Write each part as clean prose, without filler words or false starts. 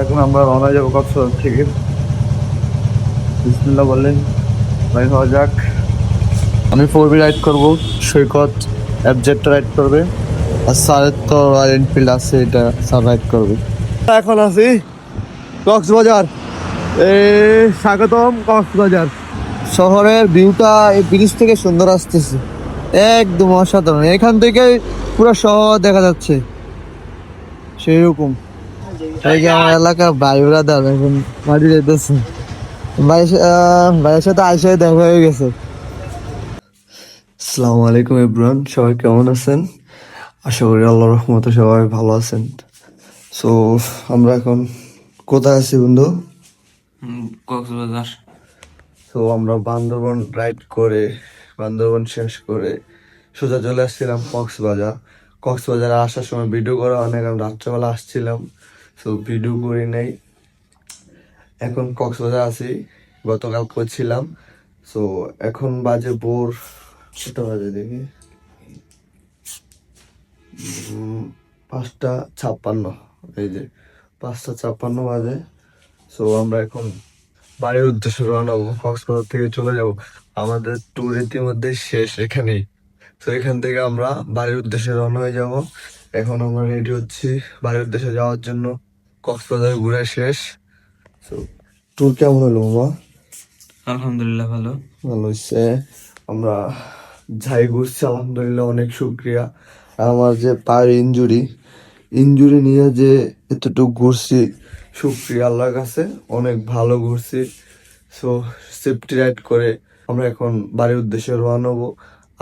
এখন আমরা রওনা যাবো কক্সবাজার থেকে। বিসমিল্লাহ বললেন ভাই হওয়া যাক। আমি 4B রাইড করবো, সৈকত FZ রাইড করবে, আর স্যারের তো রয়্যাল এনফিল্ড আছে, এটা স্যার রাইড করবে। এখন আছি কক্সবাজার। স্বাগতম কক্সবাজার। শহরের ভিউটা এই ব্রিজ থেকে সুন্দর আসতেছে, একদম অসাধারণ। এখান থেকে পুরো শহর দেখা যাচ্ছে সেই রকম। এই যে আমার এলাকা ভাই ব্রাদার এখন মাটি যেতেছে, ভাইয়ের সাথে আইসাই দেখা হয়ে গেছে। আসসালামু আলাইকুম এভরিওয়ান, সবাই কেমন আছেন? আশা করি আল্লাহর রহমতে সবাই ভালো আছেন। সো আমরা এখন কোথায় আছি বন্ধু? কক্সবাজার। তো আমরা বান্দরবন রাইড করে, বান্দরবন শেষ করে সোজা চলে আসছিলাম কক্সবাজার। কক্সবাজারে আসার সময় ভিডিও করা অনেক, আমি রাত্রেবেলা আসছিলাম, সো ভিডিও করি নাই। এখন কক্সবাজার আছি, গতকাল করছিলাম। সো এখন বাজে ভোর, কত বাজে দেখি, 5:56। এই যে 5:56 বাজে। সো আমরা এখন বাড়ির উদ্দেশ্যে রওনা হবো। কক্সবাজার থেকে চলে যাব, আমাদের ট্যুর ইতিমধ্যে শেষ এখানেই। তো এখান থেকে আমরা বাড়ির উদ্দেশ্যে রওনা হয়ে যাব। এখন আমরা রেডি হচ্ছি বাড়ির উদ্দেশ্যে যাওয়ার জন্য। কক্সবাজার ঘুরে শেষ। তো ট্যুর কেমন হলো মামা? আলহামদুলিল্লাহ ভালো। ভালো হচ্ছে। আমরা যাই ঘুরছি আলহামদুলিল্লাহ, অনেক শুক্রিয়া। আমার যে পায়ের ইঞ্জুরি নিয়ে যে এতটুকু ঘুরছি, শুক্রিয়া আল্লাহর কাছে, অনেক ভালো ঘুরছি। সো সেফটি রাইড করে আমরা এখন বাড়ির উদ্দেশ্যে রওনা হবো।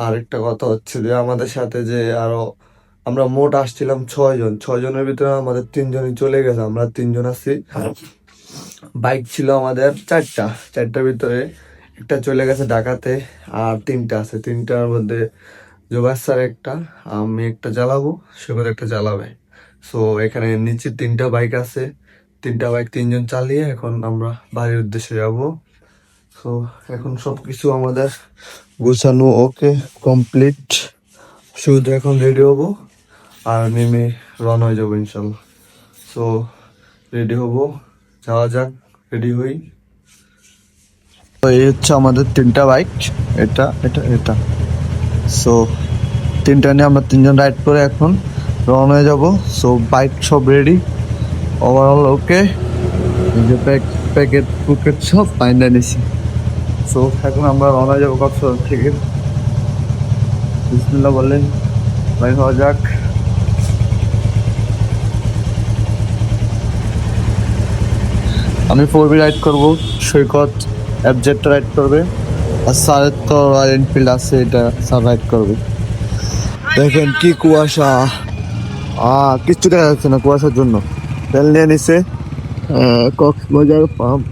আর একটা কথা হচ্ছে যে আমাদের সাথে যে আরো, আমরা মোট আসছিলাম 6 জন, 6 জনের ভিতরে আমাদের 3জনই চলে গেছে, আমরা 3জন আছি। বাইক ছিল আমাদের চারটার ভিতরে একটা চলে গেছে ঢাকাতে, আর 3টা আছে। 3টার মধ্যে জোগাড় স্যার একটা, আমি একটা চালাবো, সৈকত একটা চালাবে। সো এখানে নিচে 3টা বাইক আছে, 3টা বাইক 3জন চালিয়ে এখন আমরা বাড়ির উদ্দেশ্যে যাব। সো এখন সবকিছু আমাদের গোছানো ওকে, কমপ্লিট। শুধু এখন রেডি হবো আর নেমে রওনা হয়ে যাবো ইনশাল্লাহ। সো রেডি হবো, যাওয়া যাক, রেডি হই। তো এই হচ্ছে আমাদের 3টা বাইক, এটা এটা এটা। সো 3টা নিয়ে আমরা 3জন রাইড করে এখন রওনা হয়ে যাবো। সো বাইক সব রেডি, ওভারঅল ওকে। যে প্যাকেট পুকেট সব ফাইনাল নিছি। সো এখন আমরা রওনা যাবো কক্সবাজার থেকে। বিসমিল্লাহ বললেন ভাই হওয়া যাক। আমি 4B রাইড করবো, সৈকত FZ রাইড করবে, আর স্যারের তো রয়্যাল এনফিল্ড আছে, এটা স্যার রাইড করবে। দেখেন কি কুয়াশা, কিচ্ছু দেখা যাচ্ছে না কুয়াশার জন্য। তেল নিয়ে নিছে কক্সবাজার পাম্প।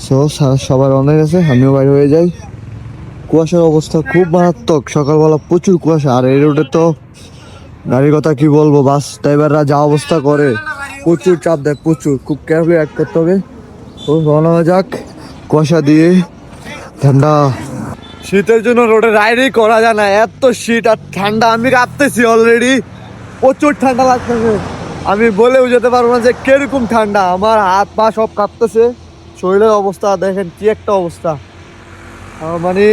সো সবার অনেক আছে, আমিও বাইরে হয়ে যাই। কুয়াশার অবস্থা খুব মারাত্মক, সকালবেলা প্রচুর কুয়াশা। আর এই রোডে তো গাড়ির কথা কি বলবো, বাস ড্রাইভাররা যা অবস্থা করে, প্রচুর চাপ দেয়, প্রচুর, খুব কেয়ারফুলি রাইড করতে হবে। তো রওনা হয়ে যাক, কুয়াশা দিয়ে ঠান্ডা। শীতের জন্য রোডে রাইডই করা যায় না, এত শীত আর ঠান্ডা। আমি কাঁপতেছি অলরেডি, প্রচুর ঠান্ডা লাগতেছে। আমি বলে বুঝাতে পারবো না যে কিরকম ঠান্ডা, আমার হাত পা সব কাঁপতেছে। শরীরের অবস্থা দেখেন কি একটা অবস্থা, মানে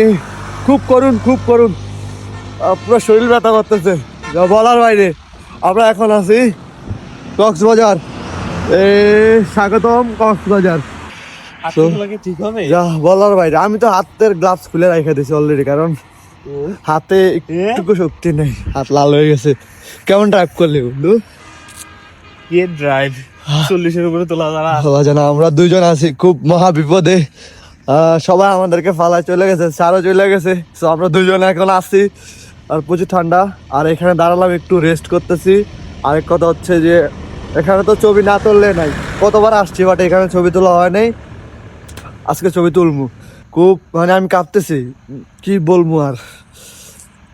খুব করুণ, খুব করুণ। পুরো শরীর ব্যথা করতেছে, যা বলার বাইরে। আমরা এখন আছি কক্সবাজার। স্বাগতম কক্সবাজার। ঠিক হবে। যা বলার বাইরে, আমি তো হাতের গ্লাভস খুলে রেখে দিয়েছি অলরেডি, কারণ হাতে একটুকু শক্তি নেই, হাত লাল হয়ে গেছে। কেমন ড্রাইভ করলে বন্ধু? কে ড্রাইভ 40-এর উপরে তোলা জানা। আমরা 2জন আছি খুব মহা বিপদে। সবাই আমাদেরকে ফালায় চলে গেছে, স্যারও চলে গেছে। তো আমরা 2জন এখন আসছি, আর প্রচুর ঠান্ডা। আর এখানে দাঁড়ালাম, একটু রেস্ট করতেছি। আরেক কথা হচ্ছে যে এখানে তো ছবি না তুললে নাই, কতবার আসছি বাট এখানে ছবি তোলা হয় নাই। আজকে ছবি তুলবো, খুব মানে আমি কাঁপতেছি, কি বলবো আর।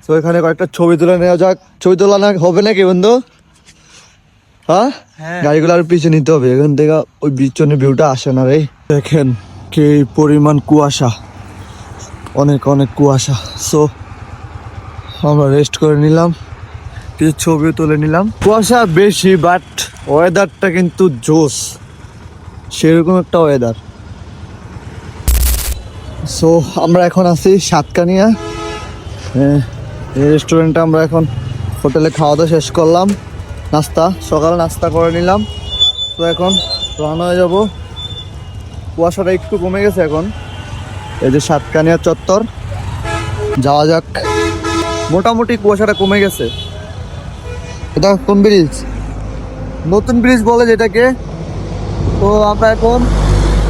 তো এখানে কয়েকটা ছবি তুলে নেওয়া যাক। ছবি তোলা না হবে নাকি বন্ধু? হ্যাঁ, গাড়িগুলো আর পিছিয়ে নিতে হবে, এখান থেকে ওই পিছনের ভিউটা আসে না রে। দেখেন কি পরিমাণ কুয়াশা, অনেক অনেক কুয়াশা। সো আমরা রেস্ট করে নিলাম, কিছু ছবি তুলে নিলাম। কুয়াশা বেশি বাট ওয়েদারটা কিন্তু জোস, সেরকম একটা ওয়েদার। সো আমরা এখন আছি সাতকানিয়া এই রেস্টুরেন্টে। আমরা এখন হোটেলে খাওয়া দাওয়া শেষ করলাম, সকালে নাস্তা করে নিলাম। তো এখন রওনা হয়ে যাব। কুয়াশাটা একটু কমে গেছে এখন। এই যে সাতকানিয়া চত্বর, যাওয়া যাক। মোটামুটি কুয়াশাটা কমে গেছে। এটা কোন ব্রিজ? নতুন ব্রিজ বলে যেটাকে। তো আমরা এখন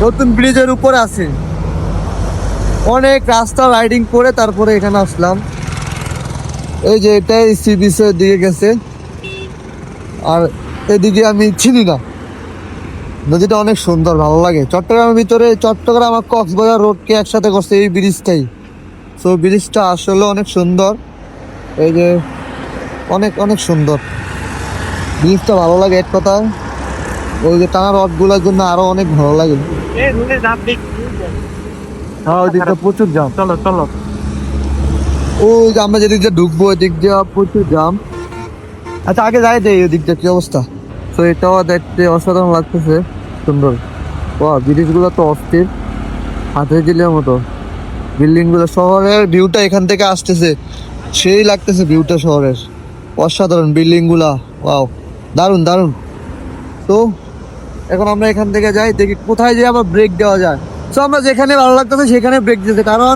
নতুন ব্রিজের উপরে আছি। অনেক রাস্তা রাইডিং করে তারপরে এখানে আসলাম। এই যে এটাই সি বিচের দিকে গেছে, আর এদিকে আমি চিনি না। নদীটা অনেক সুন্দর, ভালো লাগে। চট্টগ্রামের ভিতরে চট্টগ্রাম আর কক্সবাজার রোডকে একসাথে করছে এই ব্রিজটাই। তো ব্রিজটা আসলে অনেক সুন্দর। এই যে অনেক অনেক সুন্দর ব্রিজটা, ভালো লাগে এক কথা। ওই যে টানা রডগুলোর জন্য আরো অনেক ভালো লাগে। হ্যাঁ, ওই দিকটা প্রচুর জাম। চলো চলো। ওই যে আমরা যেদিক দিয়ে ঢুকবো ওই দিক দিয়ে প্রচুর জাম। আচ্ছা আগে যাই দেই ওই দিকটা কি অবস্থা। তো এটাও দেখতে অসাধারণ লাগতেছে, সুন্দর। ও ব্রিজগুলো তো অস্থির, হাতে দিলের মতো। বিল্ডিং গুলো, শহরের ভিউটা এখান থেকে আসতেছে, সেই লাগতেছে ভিউটা শহরের। অসাধারণ বিল্ডিং গুলা, ওয়াও, দারুণ দারুণ। তো এখন আমরা এখান থেকে যাই, দেখি কোথায় যে আবার ব্রেক দেওয়া যায়। তো আমরা যেখানে ভালো লাগতেছে সেখানে ব্রেক দিতেছে, কারণ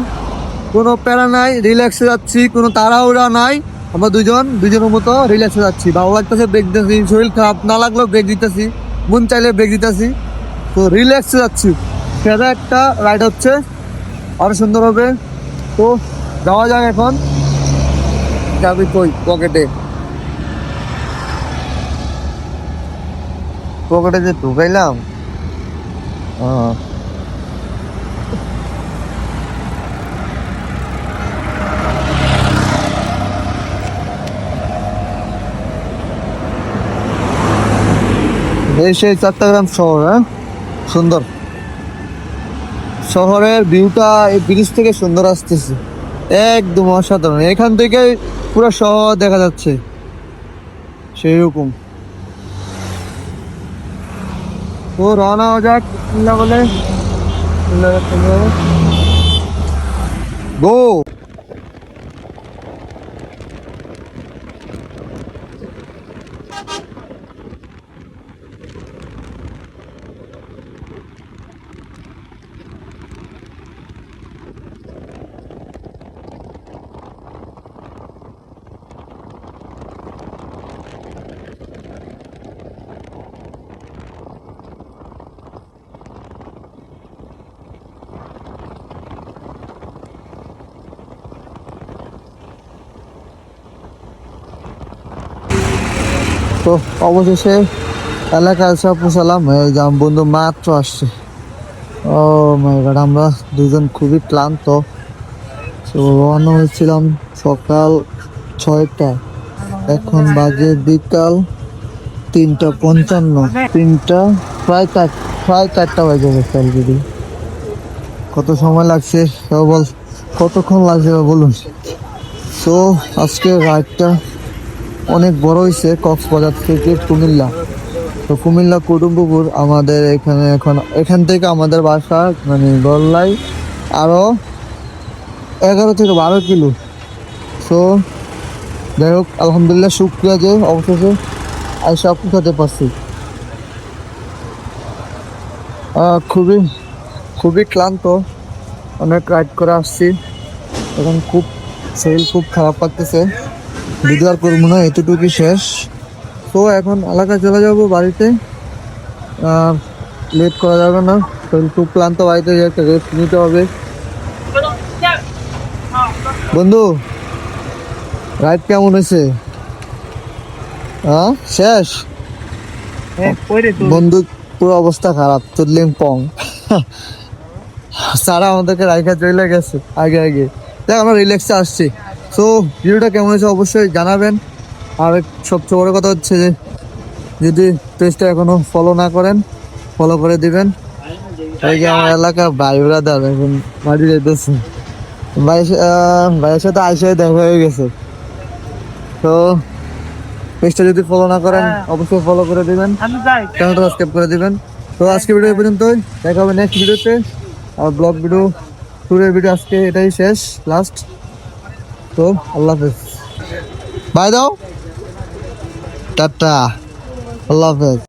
কোনো প্যারা নাই, রিল্যাক্সে যাচ্ছি, কোনো তাড়াহুড়া নাই। আমরা দুজনের মতো রিল্যাক্সে যাচ্ছি, ভালো লাগতেছে ব্রেক দিতেছি। শরীর খারাপ না লাগলেও ব্রেক দিতেছি, মন চাইলে ব্রেক দিতেছি। তো রিল্যাক্সে যাচ্ছি। সেটা একটা রাইড হচ্ছে, আরো সুন্দর হবে। তো যাওয়া যাক এখন। যাবি কই? পকেটে যে ঢুকাইলাম। এই সেই চট্টগ্রাম শহর, হ্যাঁ সুন্দর। শহরের ভিউটা এই ব্রিজ থেকে সুন্দর আসতেছে, একদম অসাধারণ। এখান থেকে পুরো শহর দেখা যাচ্ছে সেই রকম। তো রওনা হওয়া যাক বলে গো। তো অবশেষে এলাকায় এসে পৌঁছালাম। এই যে আমার বন্ধু মাত্র আসছে। ও মাই গড, আমরা দুজন খুবই ক্লান্ত। তো রওনা হয়েছিলাম সকাল 6টায়, এখন বাজে বিকাল 3:55। প্রায় 4টা বাজে গেছে অলরেডি। কত সময় লাগছে কতক্ষণ লাগছে বলুন। তো আজকে রাইডটা অনেক বড় হয়েছে, কক্সবাজার থেকে কুমিল্লা। তো কুমিল্লা কুটুমপুকুর আমাদের এখান থেকে আমাদের বাসা মানে গল্লাই আরো 11 থেকে 12 কিলো। তো যাই হোক, আলহামদুলিল্লাহ, শুক্রিয়া যে অবশেষে আইসা পৌঁছাতে পারছি। খুবই খুবই ক্লান্ত, অনেক রাইড করে আসছি। এখন শরীর খুব খারাপ লাগতেছে, ভিডিও আর করবো না, এতটুকুই শেষ। তো এখন এলাকায় চলে যাবো বাড়িতে, লেট করা যাবে না। শরীর খুব ক্লান্ত, বাড়িতে একটা রেস্ট নিতে হবে। বন্ধু, রাইড কেমন হয়েছে? শেষ? বন্ধু পুরো অবস্থা খারাপ, তুললিং পং। সারা আমাদেরকে রাইখা চলে গেছে আগে। দেখ আমরা রিল্যাক্সে আসছি। তো ভিডিওটা কেমন হয়েছে অবশ্যই জানাবেন। আর সবচেয়ে বড় কথা হচ্ছে যে যদি পেজটা এখনো ফলো না করেন, ফলো করে দিবেন। এই যে আমার এলাকা ভাই ব্রাদার এখন বাড়ি যেতেছে, ভাইয়ের সাথে আইসে দেখা হয়ে গেছে। তো পেজটা যদি ফলো না করেন অবশ্যই ফলো করে দিবেন, আমি যাই চ্যানেলটা সাবস্ক্রাইব করে দিবেন। তো আজকে ভিডিও পর্যন্তই, দেখা হবে নেক্সট ভিডিওতে। আর ব্লগ ভিডিও, ট্যুরের ভিডিও আজকে এটাই শেষ, লাস্ট। তো আল্লাহ হাফেজ, বাই দাও, টাটা, আল্লাহ হাফেজ।